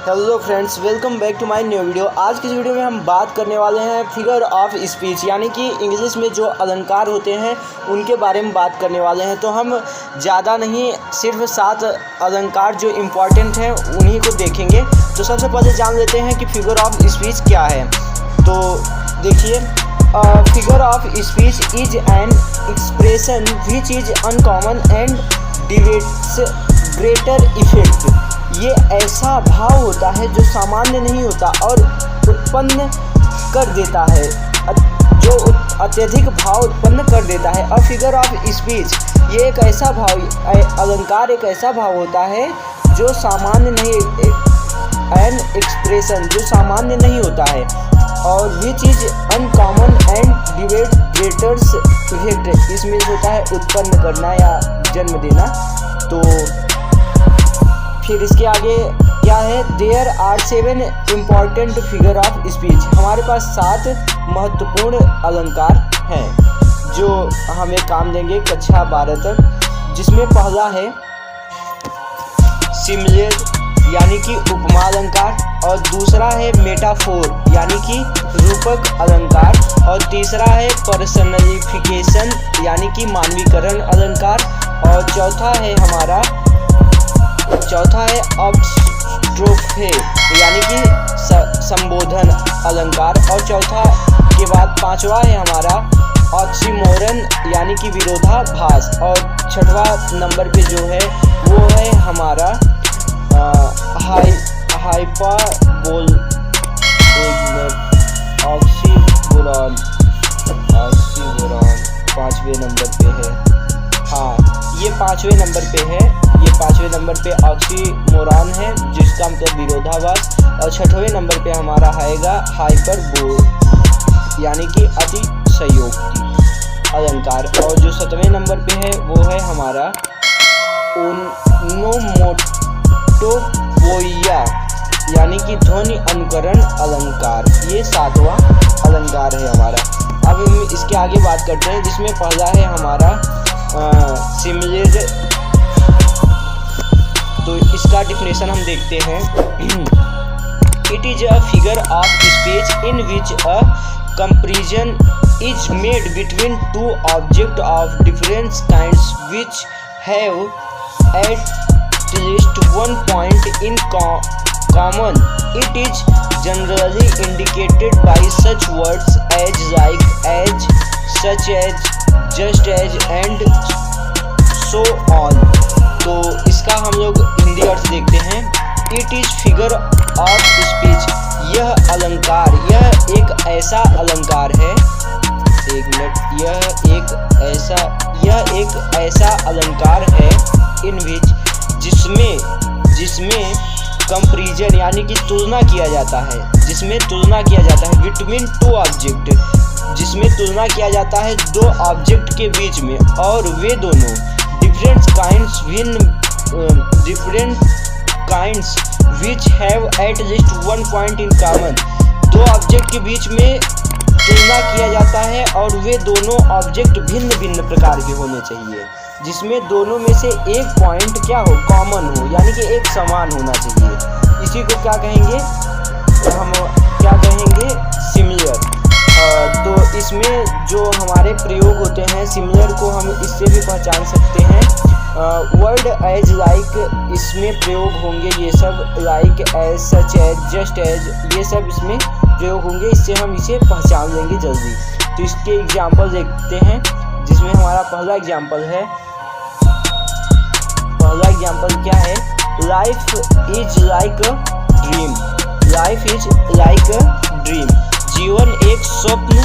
Hello friends, welcome back to my new video. आज की इस वीडियो में हम बात करने वाले हैं फिगर ऑफ स्पीच, यानी कि इंग्लिश में जो अलंकार होते हैं उनके बारे में बात करने वाले हैं। तो हम ज़्यादा नहीं, सिर्फ 7 अलंकार जो इम्पॉर्टेंट हैं उन्हीं को देखेंगे। तो सबसे पहले जान लेते हैं कि फिगर ऑफ स्पीच क्या है। तो देखिए, figure of speech is an expression which is uncommon and deviates greater effect. ये ऐसा भाव होता है जो सामान्य नहीं होता और उत्पन्न कर देता है, जो अत्यधिक भाव उत्पन्न कर देता है। और फिगर ऑफ स्पीच ये एक ऐसा भाव, अलंकार एक ऐसा भाव होता है जो सामान्य नहीं, एन एक्सप्रेशन जो सामान्य नहीं होता है, और which is uncommon and deviate greaters effect. इसमें होता है उत्पन्न करना या जन्म देना। तो फिर इसके आगे क्या है, there are 7 important figure of speech. हमारे पास 7 महत्वपूर्ण अलंकार हैं जो हमें काम देंगे कक्षा 12 तक, जिसमें पहला है सिमिलर यानी कि उपमा अलंकार, और दूसरा है मेटाफोर यानी कि रूपक अलंकार, और तीसरा है पर्सनलिफिकेशन यानी कि मानवीकरण अलंकार, और चौथा है अपस्ट्रोफे यानी कि संबोधन अलंकार, और चौथा के बाद 5वां है हमारा ऑक्सीमोरन यानी कि विरोधाभास, और 6वां नंबर पे जो है वो है हमारा हाइपरबोल। ऑक्सीमोरन 5वें नंबर पे है। हाँ, ये 5वें नंबर पे है। ये 5वें नंबर पे ऑक्सीमोरन है जिसका मतलब विरोधाभास, और 6वें नंबर पे हमारा आएगा हाइपरबोल यानी कि अतिशयोक्ति अलंकार, और जो 7वें नंबर पे है वो है हमारा ओनोमोटोपोइया यानी कि ध्वनि अनुकरण अलंकार। ये 7वां अलंकार है हमारा। अब हम इसके आगे बात करते हैं, जिसमें पहला है हमारा सिमिलर। तो इसका डिफिनेशन हम देखते हैं। It is a figure of speech in which a comparison is made between 2 object of different kinds which have at least 1 point in common. It is generally indicated by such words as like, as, such as, just as and so on. तो इसका हम लोग हिंदी अर्थ देखते हैं। It is figure of speech. यह अलंकार, यह एक ऐसा अलंकार है, एक मिनट, यह एक ऐसा अलंकार है in which जिसमें कंपैरिजन यानी कि तुलना किया जाता है, बिटवीन 2 ऑब्जेक्ट, जिसमें तुलना किया जाता है 2 ऑब्जेक्ट के बीच में, और वे दोनों different kinds which have at least 1 point in common. 2 object के बीच में तुलना किया जाता है और वे दोनों ऑब्जेक्ट भिन्न भिन्न प्रकार के होने चाहिए, जिसमें दोनों में से एक पॉइंट क्या हो, कॉमन हो, यानी कि एक समान होना चाहिए। इसी को क्या कहेंगे, सिमिलर। तो इसमें जो हमारे प्रयोग होते हैं सिमिलर को हम इससे भी पहचान सकते हैं। वर्ड एज, लाइक, इसमें प्रयोग होंगे ये सब, like, as, such as, just as, ये सब इसमें प्रयोग होंगे। इससे हम इसे पहचान लेंगे जल्दी। तो इसके एग्जाम्पल देखते हैं, जिसमें हमारा पहला एग्जाम्पल क्या है, life is like a dream. Life is like a dream, जीवन एक स्वप्न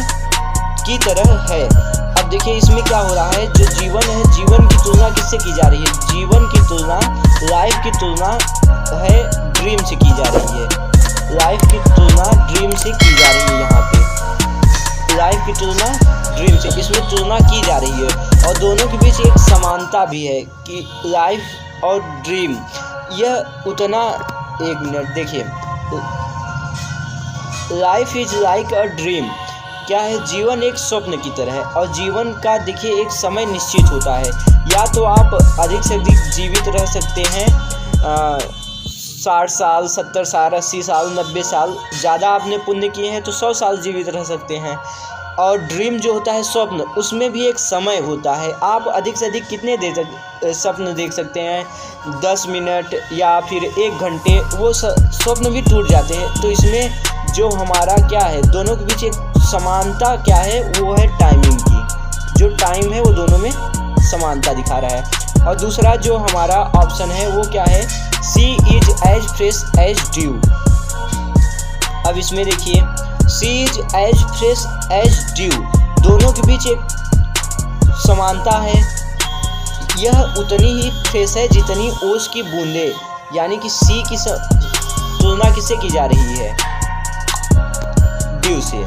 की तरह है। अब देखिए इसमें क्या हो रहा है, जो जीवन है, जीवन की तुलना किससे की जा रही है, जीवन की तुलना, लाइफ की तुलना है ड्रीम से की जा रही है। लाइफ की तुलना ड्रीम से की जा रही है। यहाँ पे लाइफ की तुलना ड्रीम से, इसमें तुलना की जा रही है, और दोनों के बीच एक समानता भी है कि लाइफ और ड्रीम यह उतना, एक मिनट देखिए, life is like a dream क्या है, जीवन एक स्वप्न की तरह है, और जीवन का देखिए एक समय निश्चित होता है। या तो आप अधिक से अधिक जीवित रह सकते हैं 60 साल, 70 साल, 80 साल, 90 साल, ज़्यादा आपने पुण्य किए हैं तो 100 साल जीवित रह सकते हैं। और ड्रीम जो होता है स्वप्न, उसमें भी एक समय होता है। आप अधिक से अधिक कितने देर तक स्वप्न देख सकते हैं? 10 मिनट या फिर 1 घंटे, वो स्वप्न भी टूट जाते हैं। तो इसमें जो हमारा क्या है, दोनों के बीच एक समानता क्या है, वो है टाइमिंग की। जो टाइम है वो दोनों में समानता दिखा रहा है। और दूसरा जो हमारा ऑप्शन है वो क्या है, she is as fresh as dew. अब इसमें देखिए, she is as fresh as dew, दोनों के बीच एक समानता है। यह उतनी ही फ्रेश है जितनी ओस की बूंदे, यानी कि सी की तुलना किससे की जा रही है? ड्यू से।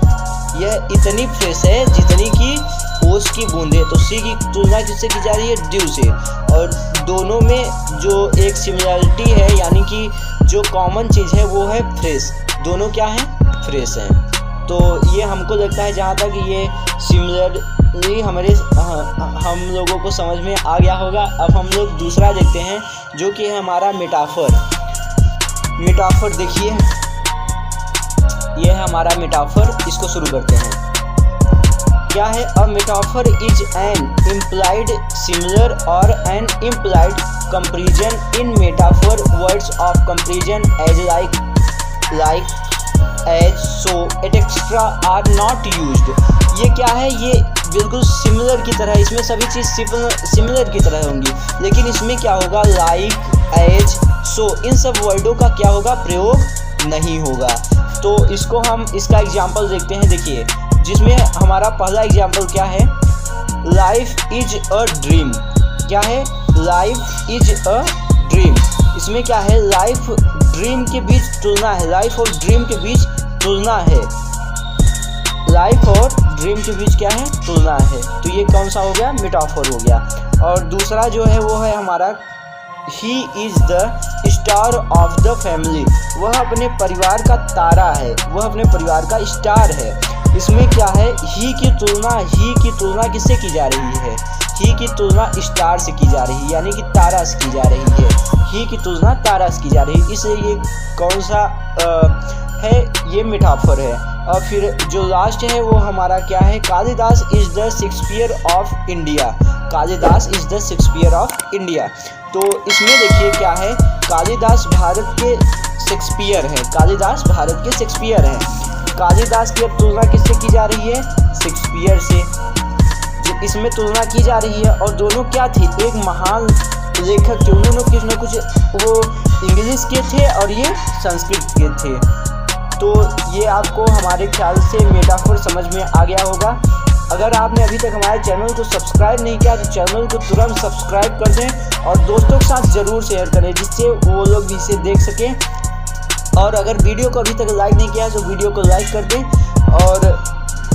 यह इतनी फ्रेश है जितनी कि ओस की बूंदे, तो सी की तुलना किससे की जा रही है? ड्यू से। और दोनों में जो एक सिमिलरिटी है, यानी कि जो कॉमन चीज़ है वो है फ्रेश। दोनों क्या हैं? फ्रेश हैं। तो ये हमको लगता है जहाँ तक ये सिमिलरली हम लोगों को समझ में आ गया होगा। अब हम लोग दूसरा देखते हैं जो कि है हमारा मेटाफर। मेटाफर देखिए, ये है हमारा मेटाफर। इसको शुरू करते हैं। क्या है? A metaphor is an implied similar और an implied comparison in metaphor words of comparison as like as so extra are not used. ये क्या है? ये बिल्कुल सिमिलर की तरह, इसमें सभी चीज़ सिमिलर की तरह होंगी, लेकिन इसमें क्या होगा? लाइक, एज, सो, इन सब वर्डों का क्या होगा? प्रयोग नहीं होगा। तो इसको हम इसका एग्जाम्पल देखते हैं। देखिए, जिसमें हमारा पहला एग्जाम्पल क्या है? Life is a dream. क्या है? Life is a dream. इसमें क्या है? लाइफ ड्रीम के बीच तुलना है। लाइफ और ड्रीम के बीच तुलना है। लाइफ और ड्रीम के बीच क्या है? तुलना है। तो ये कौन सा हो गया? मेटाफर हो गया। और दूसरा जो है वो है हमारा he is the star of the family. वह अपने परिवार का तारा है, वह अपने परिवार का स्टार है। इसमें क्या है? ही की तुलना किससे की जा रही है? ही की तुलना स्टार से की जा रही है, यानी कि तारा से की जा रही है। ही की तुलना तारा से की जा रही है, इसलिए ये कौन सा है? ये मेटाफर है। और फिर जो लास्ट है वो हमारा क्या है? Kalidas is the Shakespeare of India. Kalidas is the Shakespeare of India. तो इसमें देखिए क्या है? कालिदास भारत के शेक्सपियर हैं। कालिदास भारत के शेक्सपियर हैं। कालिदास की अब तुलना किससे की जा रही है? शेक्सपियर से। इसमें तुलना की जा रही है। और दोनों क्या थे? एक महान लेखक थे। उन्होंने कुछ न कुछ वो इंग्लिश के थे और ये संस्कृत के थे। तो ये आपको हमारे ख्याल से मेटाफर समझ में आ गया होगा। अगर आपने अभी तक हमारे चैनल को सब्सक्राइब नहीं किया तो चैनल को तुरंत सब्सक्राइब कर दें और दोस्तों के साथ ज़रूर शेयर करें, जिससे वो लोग भी इसे देख सकें। और अगर वीडियो को अभी तक लाइक नहीं किया तो वीडियो को लाइक कर दें। और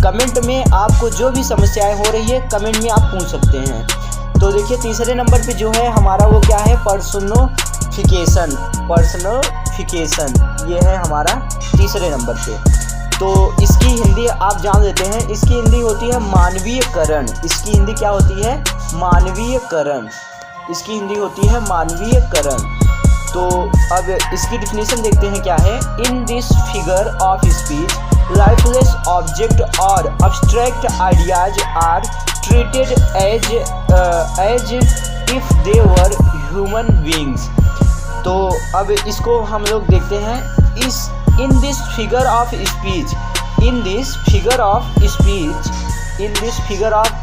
कमेंट में आपको जो भी समस्याएं हो रही है कमेंट में आप पूछ सकते हैं। तो देखिए, तीसरे नंबर पे जो है हमारा वो क्या है? पर्सोनिफिकेशन। पर्सोनिफिकेशन ये है हमारा तीसरे नंबर पे। तो इसकी हिंदी आप जान लेते हैं। इसकी हिंदी होती है मानवीयकरण। इसकी हिंदी क्या होती है? मानवीयकरण। इसकी हिंदी होती है मानवीयकरण। तो अब इसकी डिफिनीशन देखते हैं क्या है? In this figure of speech lifeless object और abstract ideas are treated as if they were human beings. तो अब इसको हम लोग देखते हैं। In this figure of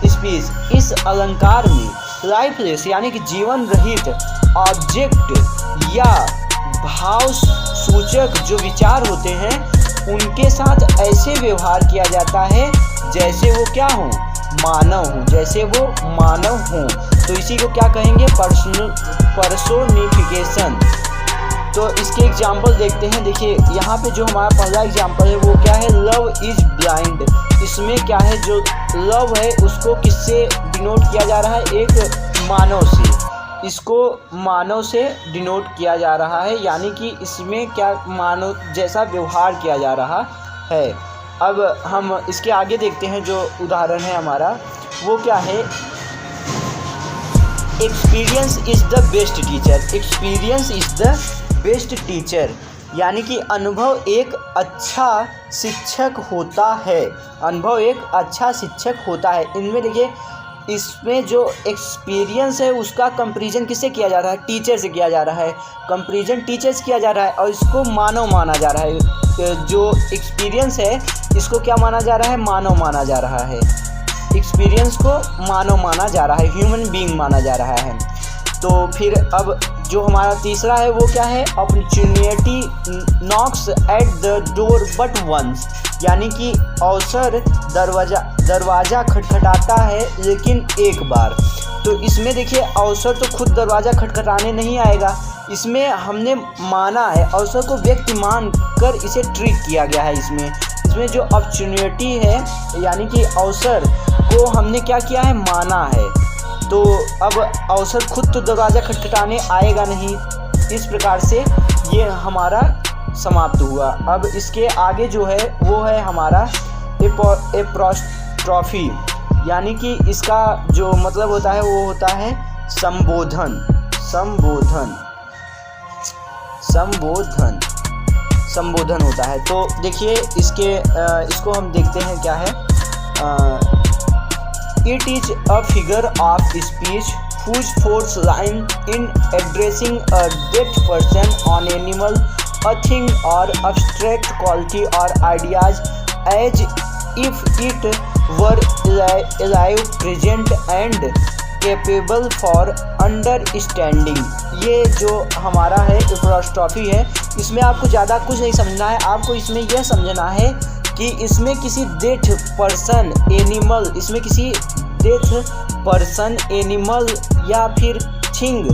speech, इस अलंकार में लाइफलेस यानी कि जीवन रहित ऑब्जेक्ट या भाव सूचक जो विचार होते हैं उनके साथ ऐसे व्यवहार किया जाता है जैसे वो क्या हो? मानव हो। जैसे वो मानव हो। तो इसी को क्या कहेंगे? पर्सोनिफिकेशन। तो इसके एग्जाम्पल देखते हैं। देखिए, यहाँ पे जो हमारा पहला एग्जाम्पल है वो क्या है? Love is blind. इसमें क्या है? जो लव है उसको किससे डिनोट किया जा रहा है? एक मानव से। इसको मानव से डिनोट किया जा रहा है, यानी कि इसमें क्या मानव जैसा व्यवहार किया जा रहा है। अब हम इसके आगे देखते हैं। जो उदाहरण है हमारा वो क्या है? Experience is the best teacher. Experience is the best teacher, यानी कि अनुभव एक अच्छा शिक्षक होता है। अनुभव एक अच्छा शिक्षक होता है। इनमें देखिए, इसमें जो एक्सपीरियंस है उसका कंपैरिजन किससे किया जा रहा है? टीचर से किया जा रहा है। कंपैरिजन टीचर से किया जा रहा है और इसको मानव माना जा रहा है। जो एक्सपीरियंस है इसको क्या माना जा रहा है? मानव माना जा रहा है। एक्सपीरियंस को मानव माना जा रहा है, ह्यूमन बीइंग माना जा रहा है। तो फिर अब जो हमारा तीसरा है वो क्या है? Opportunity knocks at the door but once, यानी कि अवसर दरवाज़ा खटखटाता है लेकिन एक बार। तो इसमें देखिए, अवसर तो खुद दरवाज़ा खटखटाने नहीं आएगा, इसमें हमने माना है, अवसर को व्यक्ति मान कर इसे ट्रीट किया गया है। इसमें जो अपॉर्चुनिटी है यानी कि अवसर को हमने क्या किया है? माना है। तो अब अवसर खुद तो दरवाज़ा खटखटाने आएगा नहीं, इस प्रकार से ये हमारा समाप्त हुआ। अब इसके आगे जो है वो है हमारा एपोस्ट्रॉफी, यानी कि इसका जो मतलब होता है वो होता है संबोधन। संबोधन होता है। तो देखिए, इसको हम देखते हैं क्या है। It is a figure of speech whose fourth line in addressing a dead person on animal, a thing or abstract quality or ideas as if it were alive, present and capable for understanding। ये जो हमारा है apostrophe है, इसमें आपको ज़्यादा कुछ नहीं समझना है। आपको इसमें यह समझना है कि इसमें किसी डेथ पर्सन एनिमल, इसमें किसी डेथ पर्सन एनिमल या फिर थिंग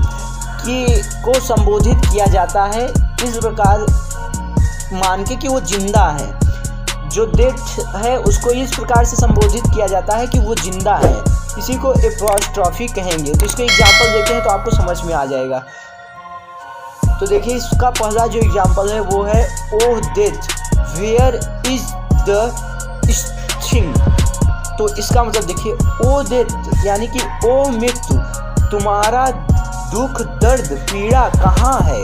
को संबोधित किया जाता है इस प्रकार मान के कि वो जिंदा है। जो डेथ है उसको इस प्रकार से संबोधित किया जाता है कि वो जिंदा है, इसी को एपोस्ट्रॉफी कहेंगे। तो इसको एग्जाम्पल देते हैं तो आपको समझ में आ जाएगा। तो देखिए, इसका पहला जो एग्जाम्पल है वो है oh death where is the thing. तो इसका मतलब देखिए, ओ डेथ यानी कि ओ मृत्यु, तुम्हारा दुख दर्द पीड़ा कहाँ है?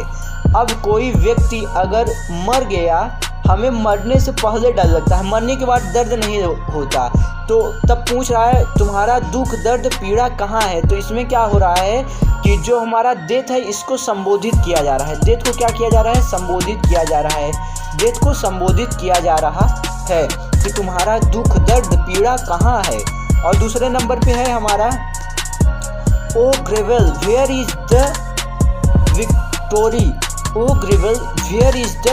अब कोई व्यक्ति अगर मर गया, हमें मरने से पहले डर लगता है, मरने के बाद दर्द नहीं होता। तो तब पूछ रहा है तुम्हारा दुख दर्द पीड़ा कहाँ है? तो इसमें क्या हो रहा है कि जो हमारा डेथ है इसको संबोधित किया जा रहा है। डेथ को क्या किया जा रहा है? संबोधित किया जा रहा है। डेथ को संबोधित किया जा रहा है कि तुम्हारा दुख दर्द पीड़ा कहाँ है। और दूसरे नंबर पे है हमारा O grave where is the victory. O grave where is the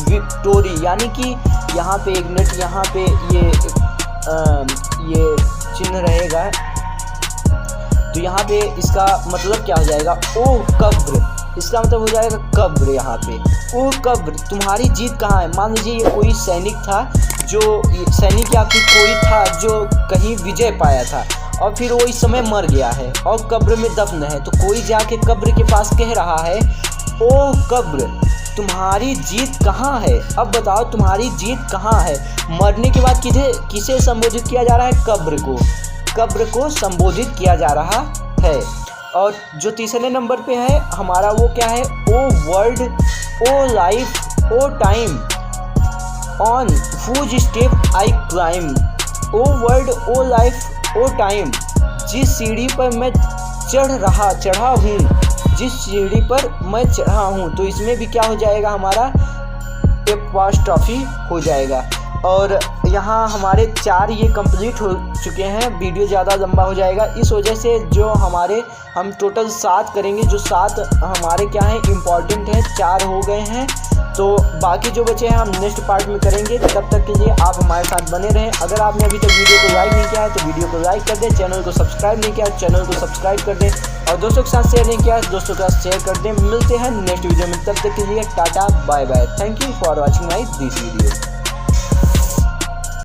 victory, यानी कि यहाँ पे एक मिनट, यहाँ पे ये चिन्ह रहेगा। तो यहाँ पे इसका मतलब क्या हो जाएगा? ओ कब्र, इसका मतलब हो जाएगा कब्र। यहाँ पे ओ कब्र, तुम्हारी जीत कहाँ है? मान लीजिए ये कोई सैनिक था, जो सैनिक या फिर कोई था जो कहीं विजय पाया था और फिर वो इस समय मर गया है और कब्र में दफन है। तो कोई जाके कब्र के पास कह रहा है ओ कब्र तुम्हारी जीत कहाँ है? अब बताओ तुम्हारी जीत कहाँ है? मरने के बाद किसे संबोधित किया जा रहा है? कब्र को संबोधित किया जा रहा है। और जो तीसरे नंबर पे है हमारा वो क्या है? O world, O life, O time, on whose step I climb. O world, O life, O time, जिस सीढ़ी पर मैं चढ़ा हूँ, जिस सीढ़ी पर मैं चढ़ा हूँ। तो इसमें भी क्या हो जाएगा? हमारा एपोस्ट्रॉफी हो जाएगा। और यहाँ हमारे 4 ये कंप्लीट हो चुके हैं। वीडियो ज़्यादा लंबा हो जाएगा, इस वजह से जो हम टोटल 7 करेंगे। जो 7 हमारे क्या हैं? इम्पॉर्टेंट हैं। 4 हो गए हैं, तो बाकी जो बचे हैं हम नेक्स्ट पार्ट में करेंगे। तब तक के लिए आप हमारे साथ बने रहें। अगर आपने अभी तक वीडियो को लाइक नहीं किया है तो वीडियो को लाइक कर दें, चैनल को सब्सक्राइब नहीं किया है चैनल को सब्सक्राइब कर दें, और दोस्तों के साथ शेयर नहीं किया है दोस्तों के साथ शेयर कर दें। मिलते हैं नेक्स्ट वीडियो में, तब तक के लिए tata bye bye. Thank you for watching my this video.